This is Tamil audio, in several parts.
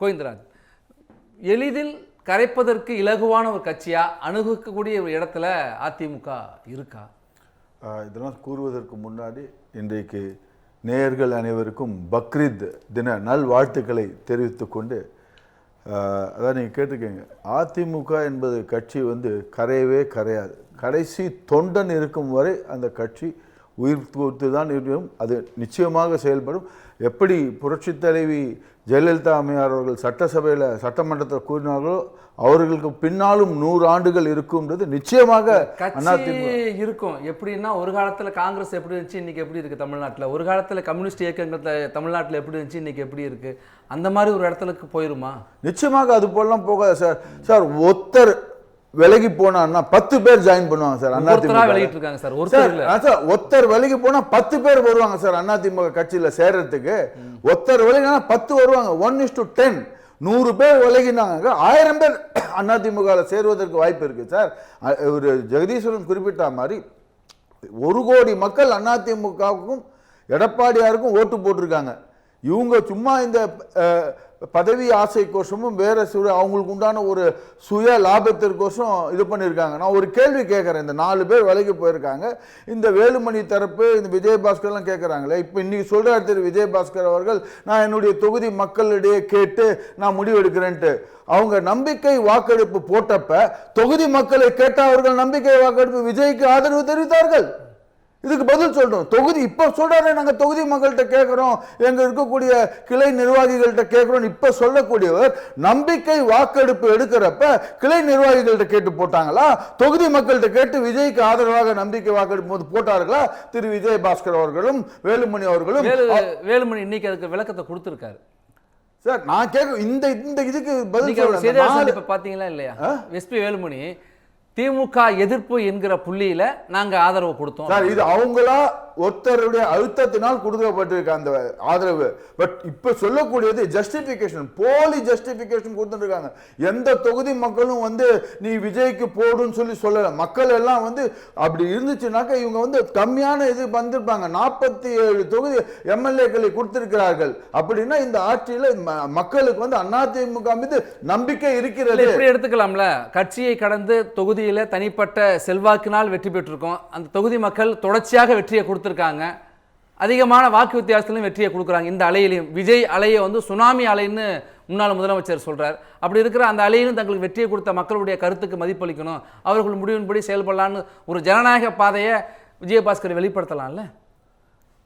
கோவிந்தராஜ், எளிதில் கரைப்பதற்கு இலகுவான ஒரு கட்சியா அணுகக்கூடிய ஒரு இடத்துல அதிமுக இருக்கா? இதெல்லாம் கூறுவதற்கு முன்னாடி இன்றைக்கு நேயர்கள் அனைவருக்கும் பக்ரீத் தின நல்வாழ்த்துக்களை தெரிவித்து கொண்டு, அதான் நீங்கள் கேட்டிருக்கீங்க, அதிமுக என்பது கட்சி கரையவே கரையாது. கடைசி தொண்டன் இருக்கும் வரை அந்த கட்சி உயிர் கொடுத்து தான் இருக்கும். அது நிச்சயமாக செயல்படும். எப்படி புரட்சித் தலைவி ஜெயலலிதா அம்மையார் அவர்கள் சட்டசபையில் சட்டமன்றத்தில் கூறினார்களோ அவர்களுக்கு பின்னாலும் 100 ஆண்டுகள் இருக்கும்ன்றது நிச்சயமாக இருக்கும். எப்படின்னா, ஒரு காலத்தில் காங்கிரஸ் எப்படி இருந்துச்சு, இன்னைக்கு எப்படி இருக்கு தமிழ்நாட்டில், ஒரு காலத்தில் கம்யூனிஸ்ட் இயக்கங்கள் தமிழ்நாட்டில் எப்படி இருந்துச்சு, இன்னைக்கு எப்படி இருக்கு, அந்த மாதிரி ஒரு இடத்துக்கு போயிருமா? நிச்சயமாக அது போலாம் போகாது சார். சார், ஒருத்தர் விலகி போனா 10 பேர் ஜாயின் பண்ணுவாங்க சார். ஒருத்தர் விலகி போனா 10 பேர் வருவாங்க சார் அதிமுக கட்சியில சேர்றதுக்கு. ஒருத்தர் விலகினா 10 வருவாங்க. 1:10. 100 பேர் விலகினாங்க, 1000 பேர் அதிமுக சேருவதற்கு வாய்ப்பு இருக்கு சார். ஒரு ஜெகதீஸ்வரன் குறிப்பிட்ட மாதிரி 1 கோடி மக்கள் அதிமுகவுக்கும் எடப்பாடியாருக்கும் ஓட்டு போட்டிருக்காங்க. இவங்க சும்மா இந்த பதவி ஆசை கோஷமும் வேற அவங்களுக்கு உண்டான ஒரு சுய லாபத்திற்கோசம் இது பண்ணியிருக்காங்க. நான் ஒரு கேள்வி கேட்குறேன். இந்த 4 பேர் விலைக்கு போயிருக்காங்க. இந்த வேலுமணி தரப்பு, இந்த விஜயபாஸ்கர்லாம் கேட்குறாங்களே, இப்போ இன்னைக்கு சொல்கிறார் திரு விஜயபாஸ்கர் அவர்கள், நான் என்னுடைய தொகுதி மக்களிடையே கேட்டு நான் முடிவெடுக்கிறேன்ட்டு. அவங்க நம்பிக்கை வாக்கெடுப்பு போட்டப்ப தொகுதி மக்களை கேட்ட அவர்கள் நம்பிக்கை வாக்கெடுப்பு விஜய்க்கு ஆதரவு தெரிவித்தார்கள். இதுக்கு பதில் சொல்றோம். தொகுதி இப்ப சொல்றாரு, நாங்க தொகுதி மக்கள்கிட்ட கேட்கிறோம், எங்க இருக்கக்கூடிய கிளை நிர்வாகிகள்கிட்ட கேட்கிறோம். இப்ப சொல்லக்கூடியவர் நம்பிக்கை வாக்கெடுப்பு எடுக்கிறப்ப கிளை நிர்வாகிகள்கிட்ட கேட்டு போட்டாங்களா, தொகுதி மக்கள்கிட்ட கேட்டு விஜய்க்கு ஆதரவாக நம்பிக்கை வாக்கெடுப்பு போது போட்டார்களா? திரு விஜயபாஸ்கர் அவர்களும் வேலுமணி அவர்களும். வேலுமணி இன்னைக்கு அதுக்கு விளக்கத்தை கொடுத்திருக்காரு சார். நான் கேட்க இந்த இதுக்கு பதில் சொல்றேன். பாத்தீங்களா இல்லையா? எஸ்பி வேலுமணி திமுக எதிர்ப்பு என்கிற புள்ளியில நாங்க ஆதரவு கொடுத்தோம் சார். இது அவங்களா ஒருத்தருடைய அழுத்தத்தினால் கொடுக்கப்பட்டிருக்க அந்த ஆதரவு. பட் இப்ப சொல்லக்கூடியது ஜஸ்டிபிகேஷன், போலி ஜஸ்டிபிகேஷன் கொடுத்துருக்காங்க. எந்த தொகுதி மக்களும் நீ விஜய்க்கு போடுன்னு சொல்லல. மக்கள் எல்லாம் அப்படி இருந்துச்சுனாக்க இவங்க கம்மியான இது வந்திருப்பாங்க. 47 தொகுதி எம்எல்ஏக்களை கொடுத்திருக்கிறார்கள். அப்படின்னா இந்த ஆட்சியில மக்களுக்கு அதிமுக மீது நம்பிக்கை இருக்கிறது. இப்படி எடுத்துக்கலாம்ல, கட்சியை கடந்து தொகுதியில தனிப்பட்ட செல்வாக்கினால் வெற்றி பெற்றிருக்கோம். அந்த தொகுதி மக்கள் தொடர்ச்சியாக வெற்றியை கொடுத்திருக்காங்க. அதிகமான வாக்கு வித்தியாசத்திலும் வெற்றியை கொடுக்குறாங்க. இந்த அலையிலையும் விஜய் அலையை சுனாமி அலைன்னு முன்னாள் முதலமைச்சர் சொல்றார். அப்படி இருக்கிற அந்த அலையிலும் தங்களுக்கு வெற்றியை கொடுத்த மக்களுடைய கருத்துக்கு மதிப்பளிக்கணும், அவர்கள் முடிவின்படி செயல்படலான்னு ஒரு ஜனநாயக பாதையை விஜயபாஸ்கர் வெளிப்படுத்தலாம்ல.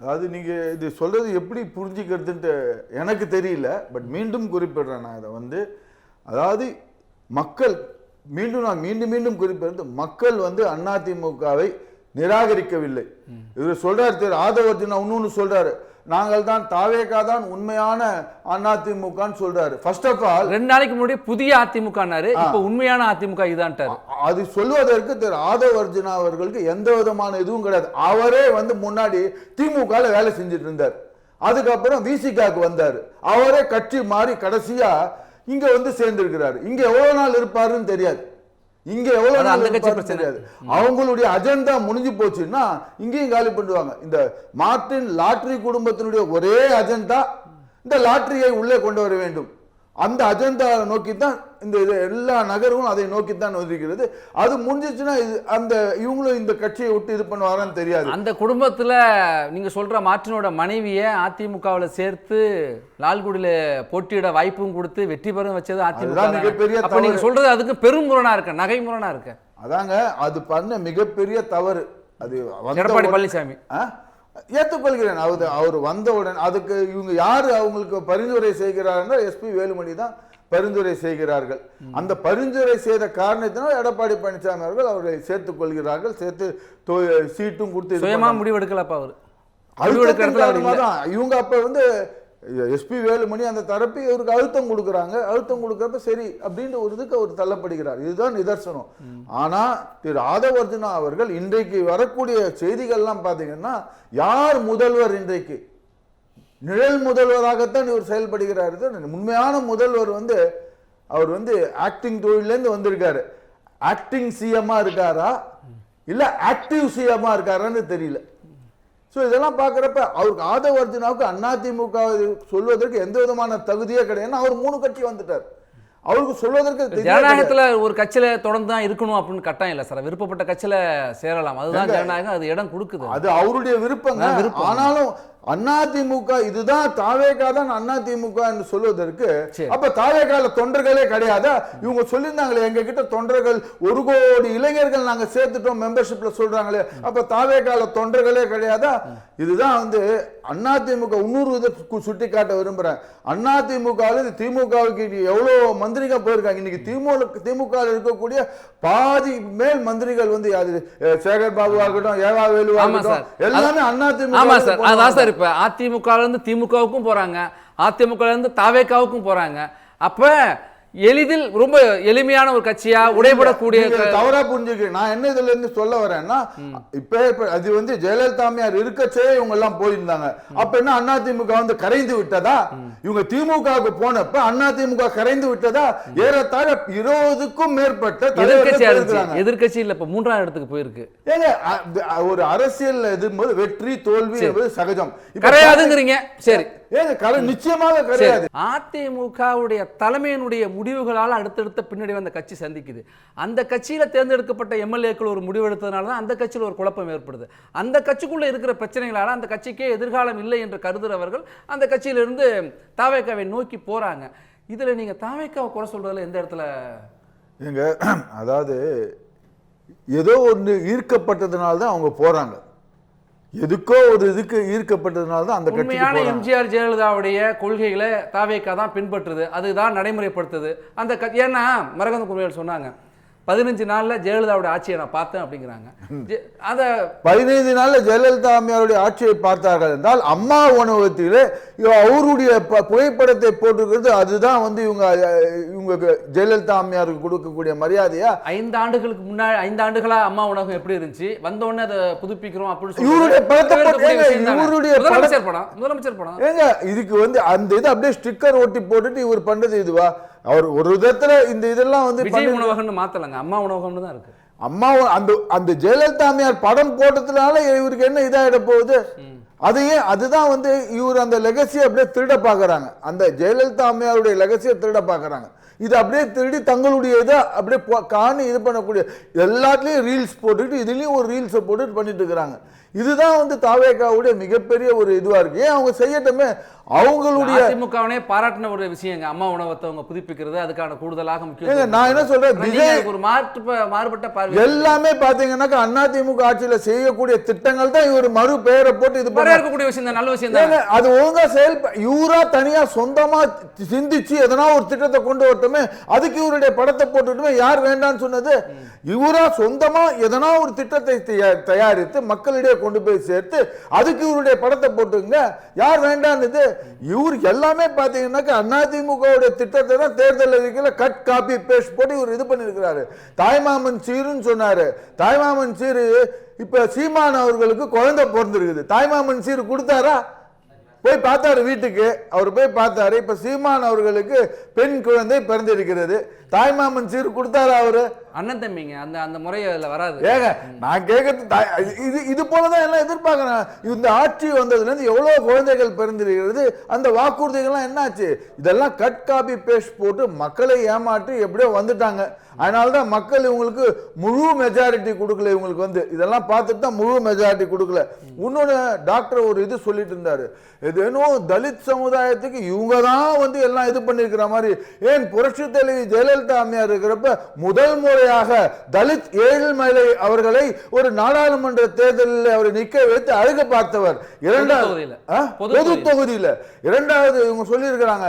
அதாவது நீங்க இது சொல்றது எப்படி புரிஞ்சுக்கிறதுன்ட்டு எனக்கு தெரியல. பட் மீண்டும் குறிப்பிடுறேன் நான் இதை அதாவது மக்கள் நான் மீண்டும் குறிப்பிடுறது, மக்கள் அதிமுகவை நிராகரிக்கவில்லை. இவர் சொல்றாரு திரு ஆதவர்ஜுனா இன்னொன்னு சொல்றாரு, நாங்கள் தான் தாவேகா தான் உண்மையான அதிமுக சொல்றாரு. ஃபர்ஸ்ட் ஆஃப் ஆல் 2 நாளைக்கு முன்னாடி புதிய அதிமுக, இப்ப உண்மையான அதிமுக இதான்ட்டாரு. அது சொல்வதற்கு திரு ஆதவர்ஜுனா அவர்களுக்கு எந்த விதமான இதுவும் கிடையாது. அவரே முன்னாடி திமுக வேலை செஞ்சுட்டு இருந்தார். அதுக்கப்புறம் விசிகாக்கு வந்தாரு. அவரே கட்சி மாறி கடைசியா இங்க சேர்ந்திருக்கிறாரு. இங்க எவ்வளவு நாள் இருப்பாருன்னு தெரியாது. இங்க எவ்வளவு நாள் இருப்பாருன்னு தெரியாது. அவங்களுடைய அஜெண்டா முடிஞ்சு போச்சுன்னா இங்கேயும் காலி பண்ணுவாங்க. இந்த மார்டின் லாட்டரி குடும்பத்தினுடைய ஒரே அஜெண்டா இந்த லாட்டரியை உள்ளே கொண்டு வர வேண்டும். அந்த அஜெண்டா நோக்கித்தான் இந்த எல்லா நகரமும் அதை நோக்கித்தான் இருக்கிறது. அது முடிஞ்சிச்சுன்னா அந்த இவங்களும் இந்த கட்சியை விட்டு இது பண்ணுவாங்கன்னு தெரியாது. அந்த குடும்பத்துல நீங்க சொல்ற மார்டினோட மனைவியை அதிமுகவில் சேர்த்து லால்குடியில போட்டியிட வாய்ப்பும் கொடுத்து வெற்றி பெறும் வச்சது அதிமுக. மிகப்பெரிய தவறு. நீங்க சொல்றது அதுக்கு பெரும் முரணா இருக்கு, நகை முரணா இருக்கு. அதாங்க அது பண்ண மிகப்பெரிய தவறு. அது எடப்பாடி பழனிசாமி ஏற்றுக்கொள்கிறேன். அவர் வந்தவுடன் அதுக்கு இவங்க யாரு அவங்களுக்கு பரிந்துரை செய்கிறார்கள்? எஸ்பி வேலுமணி தான் பரிந்துரை செய்கிறார்கள். அந்த பரிந்துரை செய்த காரணத்தினால் எடப்பாடி பழனிசாமி அவர்கள் அவர்களை சேர்த்துக் கொள்கிறார்கள். சேர்த்து சீட்டும் கொடுத்து சுயமா முடிவெடுக்கலப்பா அவர். இவங்க அப்ப எஸ்பி வேலுமணி அந்த தரப்பு இவருக்கு அழுத்தம் கொடுக்குறாங்க. அழுத்தம் கொடுக்கறப்ப சரி அப்படின்ற ஒரு இதுக்கு அவர் தள்ளப்படுகிறார். இதுதான் நிதர்சனம். ஆனா திரு ஆதவர்ஜுனா அவர்கள் இன்றைக்கு வரக்கூடிய செய்திகள்லாம் பாத்தீங்கன்னா, யார் முதல்வர் இன்றைக்கு நிழல் முதல்வராகத்தான் இவர் செயல்படுகிறார். உண்மையான முதல்வர் அவர் ஆக்டிங் தொழிலேருந்து வந்திருக்காரு. ஆக்டிங் சிஎம்மா இருக்காரா இல்ல ஆக்டிவ் சிஎம்மா இருக்காரான்னு தெரியல. ஸோ இதெல்லாம் பார்க்குறப்ப அவருக்கு ஆதவ அர்ஜுனாவுக்கு அதிமுக சொல்வதற்கு எந்த விதமான தகுதியே கிடையாது. அவர் 3 கட்சி வந்துட்டார், அவருக்கு சொல்வதற்கு ஜனநாயகத்துல ஒரு கட்சியில தொடர்ந்து தான் இருக்கணும் அப்படின்னு கட்டாயம் இல்லை சார். விருப்பப்பட்ட கட்சியில சேரலாம், அதுதான் ஜனநாயகம், அது இடம் கொடுக்குது, அது அவருடைய விருப்பங்க. ஆனாலும் அதிமுக இதுதான் தாவேகா தான் அதிமுக என்று சொல்வதற்கு அப்ப தாவேகால தொண்டர்களே கிடையாது. இவங்க சொல்லியிருந்தாங்களே எங்க கிட்ட தொண்டர்கள் 1 கோடி இளைஞர்கள் நாங்க சேர்த்துட்டோம் மெம்பர்ஷிப்ல சொல்றாங்களே, அப்ப தாவேகால தொண்டர்களே கிடையாதா? இதுதான் வந்து அதிமுக. இன்னொரு சுட்டி காட்ட விரும்புறேன், அதிமுக திமுகவுக்கு எவ்வளவு மந்திரிகள் போயிருக்காங்க. இன்னைக்கு திமுக இருக்கக்கூடிய பாதி மேல் மந்திரிகள் வந்து சேகர் பாபு ஆகட்டும், ஏவா வேலு ஆகட்டும், எல்லாமே அதிமுக. இப்ப அதிமுக இருந்து திமுகவுக்கும் போறாங்க, அதிமுக இருந்து தாவேகாவுக்கும் போறாங்க. அப்ப எளிதில் ரொம்ப எளிமையான ஒரு கட்சியா உடைபடக்கூடிய தவறா புரிஞ்சுக்க. நான் என்ன இதுல இருந்து சொல்ல வரேன்னா, இப்ப அது வந்து ஜெயலலிதா அம்மையார் இருக்கச்சே இவங்க எல்லாம் போயிருந்தாங்க. அப்ப என்ன அதிமுக வந்து கரைந்து விட்டதா? இவங்க திமுகவுக்கு போனப்ப அதிமுக கரைந்து விட்டதா? ஏறத்தாழ 20க்கும் மேற்பட்ட எதிர்கட்சி இல்ல, இப்ப 3ஆம் இடத்துக்கு போயிருக்கு. ஏங்க ஒரு அரசியல் எதிர்போது வெற்றி தோல்வி என்பது சகஜம். கிடையாதுங்கிறீங்க. சரி, நிச்சயமாக கிடையாது. அதிமுகவுடைய தலைமையினுடைய முடிவுகளால் அடுத்தடுத்த பின்னாடி வந்த கட்சி சந்திக்குது. அந்த கட்சியில தேர்ந்தெடுக்கப்பட்ட எம்எல்ஏக்கள் ஒரு முடிவு எடுத்ததுனால தான் அந்த கட்சியில் ஒரு குழப்பம் ஏற்படுது. அந்த கட்சிக்குள்ள இருக்கிற பிரச்சனைகளால அந்த கட்சிக்கே எதிர்காலம் இல்லை என்று கருதுறவர்கள் அந்த கட்சியிலிருந்து தாவேகாவை நோக்கி போறாங்க. இதுல நீங்க தாவேகாவை குறை சொல்றதுல எந்த இடத்துல எங்க, அதாவது ஏதோ ஒன்று ஈர்க்கப்பட்டதுனால தான் அவங்க போறாங்க. எதுக்கோ ஒரு இதுக்கு ஈர்க்கப்பட்டதுனால தான் அந்த உண்மையான எம்ஜிஆர் ஜெயலலிதாவுடைய கொள்கைகளை தாவேகா தான் பின்பற்றுது, அதுதான் நடைமுறைப்படுத்துது. அந்த ஏன்னா மரகத குமரவேல் சொன்னாங்க 15 நாள்ல ஜெயலலிதாவுடைய ஆட்சியை நான் பார்த்தேன் அப்படிங்கிறாங்க. அத 15 நாள்ல ஜெயலலிதா அம்மையாருடைய ஆட்சியை பார்த்தார்கள் என்றால் அம்மா உணவகத்திலே அவருடைய புகைப்படத்தை போட்டிருக்கிறது, அதுதான் வந்து இவங்க ஜெயலலிதா அம்மையாருக்கு கொடுக்கக்கூடிய மரியாதையா? 5 ஆண்டுகளுக்கு முன்னாடி 5 ஆண்டுகளா அம்மா உணவகம் எப்படி இருந்துச்சு, வந்த உடனே அதை புதுப்பிக்கிறோம் அப்படின்னு சொல்லி இவருடைய முதலமைச்சர் படம் ஏங்க இதுக்கு வந்து அந்த இது அப்படியே ஸ்டிக்கர் ஒட்டி போட்டுட்டு இவர் பண்றது இதுவா? அவர் ஒரு விதத்துல இந்த இதெல்லாம் வந்து விஜய் உணவகம்னு மாத்தலங்க, அம்மா உணவகம்னு தான் இருக்கு. அம்மா அந்த ஜெயலலிதா அம்மையார் படம் போட்டதுனால இவருக்கு என்ன இதாயிட போகுது? அதுதான் வந்து இவர் அந்த லெகசியை அப்படியே திருட பாக்குறாங்க, அந்த ஜெயலலிதா அம்மையாருடைய லெகசியை திருட பாக்குறாங்க. இது அப்படியே திருடி தங்களுடைய இதை அப்படியே காணி இது பண்ணக்கூடிய எல்லாத்துலயும் ரீல்ஸ் போட்டுட்டு இதுலயும் ஒரு ரீல்ஸை போட்டுட்டு பண்ணிட்டு இருக்கிறாங்க. இதுதான் வந்து தாவேகாவுடைய மிகப்பெரிய ஒரு இதுவா இருக்கு. ஏன் அவங்க செய்யட்டுமே, அவங்களுடைய அதிமுகவனே பாராட்டின ஒரு விஷயங்க அம்மா உணவகத்தை அவங்க புதுப்பிக்கிறது, அதுக்கான கூடுதலாக முக்கியம். நான் என்ன சொல்றேன், ஒரு மாறுபட்ட பார்வை எல்லாமே பாத்தீங்கன்னாக்கா அதிமுக ஆட்சியில செய்யக்கூடிய திட்டங்கள் தான் இவர் மறு பெயரை போட்டு இது இருக்கக்கூடிய விஷயம் தான், நல்ல விஷயம் தான். அது ஒழுங்கா இவரா தனியா சொந்தமா சிந்திச்சு எதனா ஒரு திட்டத்தை கொண்டு வரட்டுமே, அதுக்கு இவருடைய படத்தை போட்டுட்டுமே யார் வேண்டான்னு சொன்னது? இவரா சொந்தமா எதனா ஒரு திட்டத்தை தயாரித்து மக்களிடையே கொண்டு போய் சேர்த்து அதுக்கு இவருடைய படத்தை போட்டுங்க, யார் வேண்டான்னு? இவர் எல்லாமே பாத்தீங்கன்னாக்கா அதிமுக திட்டத்தை தான் தேர்தல் அறிக்கையில கட் காப்பி பேஸ்ட் போட்டு இவர் இது பண்ணிருக்கிறாரு. தாய்மாமன் சீருன்னு சொன்னாரு. தாய்மாமன் சீரு இப்ப சீமான் அவர்களுக்கு குழந்தை பிறந்திருக்குது, தாய்மாமன் சீரு கொடுத்தாரா? போய் பார்த்தாரு, வீட்டுக்கு அவர் போய் பார்த்தாரு. இப்ப சீமான் அவர்களுக்கு பெண் குழந்தை பிறந்திருக்கிறது, தாய்மாமன் சீர் கொடுத்தாரா? அவரு அண்ணன் தம்பிங்க, அந்த முறை அதுல வராது. ஏங்க நான் கேட்கறது இது போலதான் எல்லாம் எதிர்பார்க்கிறேன். இந்த ஆட்சி வந்ததுல இருந்து எவ்வளவு குழந்தைகள் பிறந்திருக்கிறது, அந்த வாக்குறுதிகள்லாம் என்னாச்சு? இதெல்லாம் கட் காப்பி பேஸ்ட் போட்டு மக்களை ஏமாற்றி எப்படியோ வந்துட்டாங்க. அதனாலதான் மக்கள் இவங்களுக்கு முழு மெஜாரிட்டி கொடுக்கல. இவங்களுக்கு வந்து இதெல்லாம் பார்த்துட்டு தான் முழு மெஜாரிட்டி கொடுக்கல. இன்னொன்னு டாக்டர் ஒரு இது சொல்லிட்டு இருந்தாரு, ஏதோ தலித் சமுதாயத்துக்கு இவங்க தான் வந்து எல்லாம் இது பண்ணிருக்கிற மாதிரி. ஏன் புரட்சி தலைவி ஜெயலலிதா அம்மையார் இருக்கிறப்ப முதல் முறையாக தலித் ஏழ்மலை அவர்களை ஒரு நாடாளுமன்ற தேர்தலில் அவரை நிக்க வைத்து அழகு பார்த்தவர். பொது தொகுதியில இரண்டாவது இவங்க சொல்லி இருக்கிறாங்க,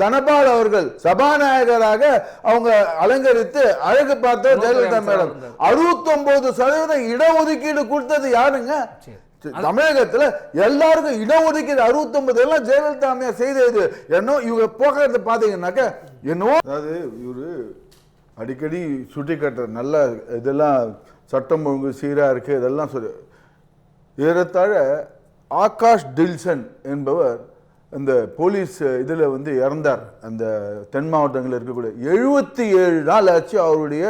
தனபால் அவர்கள் சபாநாயகராக அவங்க அலங்கரித்து அழகு பார்த்தவர் ஜெயலலிதா மேடம். 69% இடஒதுக்கீடு கொடுத்தது யாருங்க? தமிழகத்துல எல்லாருக்கும் இடஒதுக்கீடு 69 எல்லாம் ஜெயலலிதா அம்மையார் செய்தது. என்ன இவங்க போகிறது பாத்தீங்கன்னாக்க என்னவோ, அதாவது இவரு அடிக்கடி சுட்டி காட்டுற நல்ல இதெல்லாம் சட்டம் ஒழுங்கு சீரா இருக்கு இதெல்லாம் சொல்லு. ஏறத்தாழ ஆகாஷ் டில்சன் என்பவர் இந்த போலீஸ் இதுல வந்து இறந்தார். அந்த தென் மாவட்டங்களில் இருக்கக்கூடிய 77 நாள் ஆச்சு அவருடைய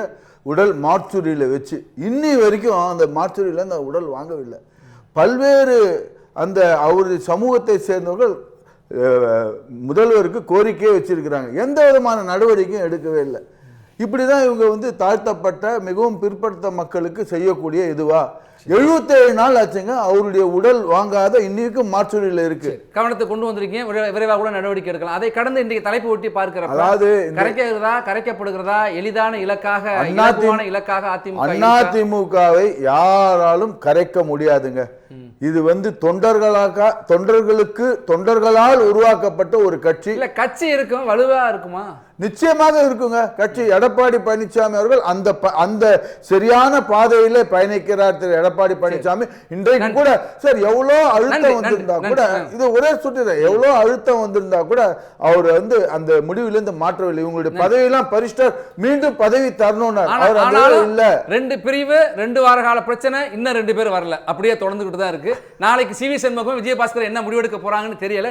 உடல் மார்ச்சுரியில வச்சு. இன்னி வரைக்கும் அந்த மார்ச்சுரியில அந்த உடல் வாங்கவில்லை. பல்வேறு அந்த அவருடைய சமூகத்தை சேர்ந்தவர்கள் முதல்வருக்கு கோரிக்கையே வச்சிருக்கிறாங்க. எந்த விதமான நடவடிக்கையும் எடுக்கவே இல்லை. இப்படிதான் இவங்க வந்து தாழ்த்தப்பட்ட மிகவும் பிற்படுத்த மக்களுக்கு செய்யக்கூடிய இதுவா? 77 நாள் ஆச்சுங்க அவருடைய உடல் வாங்காத இன்னைக்கும் மாற்றூரில் இருக்கு. கவனத்தை கொண்டு வந்திருக்கீங்க, விரைவாக கூட நடவடிக்கை எடுக்கலாம். அதை கடந்து இன்றைக்கு தலைப்பு ஒட்டி பார்க்கிறப்ப அதாவது கரைக்கப்படுகிறதா எளிதான இலக்காக அதிமுகவை யாராலும் கரைக்க முடியாதுங்க. இது வந்து தொண்டர்களால் உருவாக்கப்பட்ட ஒரு கட்சி. இல்ல கட்சி இருக்கும், வலுவா இருக்குமா? நிச்சயமாக இருக்குங்க கட்சி. எடப்பாடி பழனிசாமி அவர்கள் அந்த சரியான பாதையில பயணிக்கிறார். திரு எடப்பாடி பழனிசாமி இன்றைக்கு கூட சார் எவ்வளோ அழுத்தம் வந்திருந்தா கூட, இது ஒரே சுற்று, எவ்வளோ அழுத்தம் வந்திருந்தா கூட அவர் வந்து அந்த முடிவிலிருந்து மாற்றவில்லை. இவங்களுடைய பதவியெல்லாம் பரிஸ்டர் மீண்டும் பதவி தரணும்னா அவர் இல்ல. 2 பிரிவு 2 வார கால பிரச்சனை, இன்னும் 2 பேர் வரல, அப்படியே தொடர்ந்துகிட்டு தான் இருக்கு. நாளைக்கு சிவி சண்முகம் விஜயபாஸ்கர் என்ன முடிவெடுக்க போறாங்கன்னு தெரியல.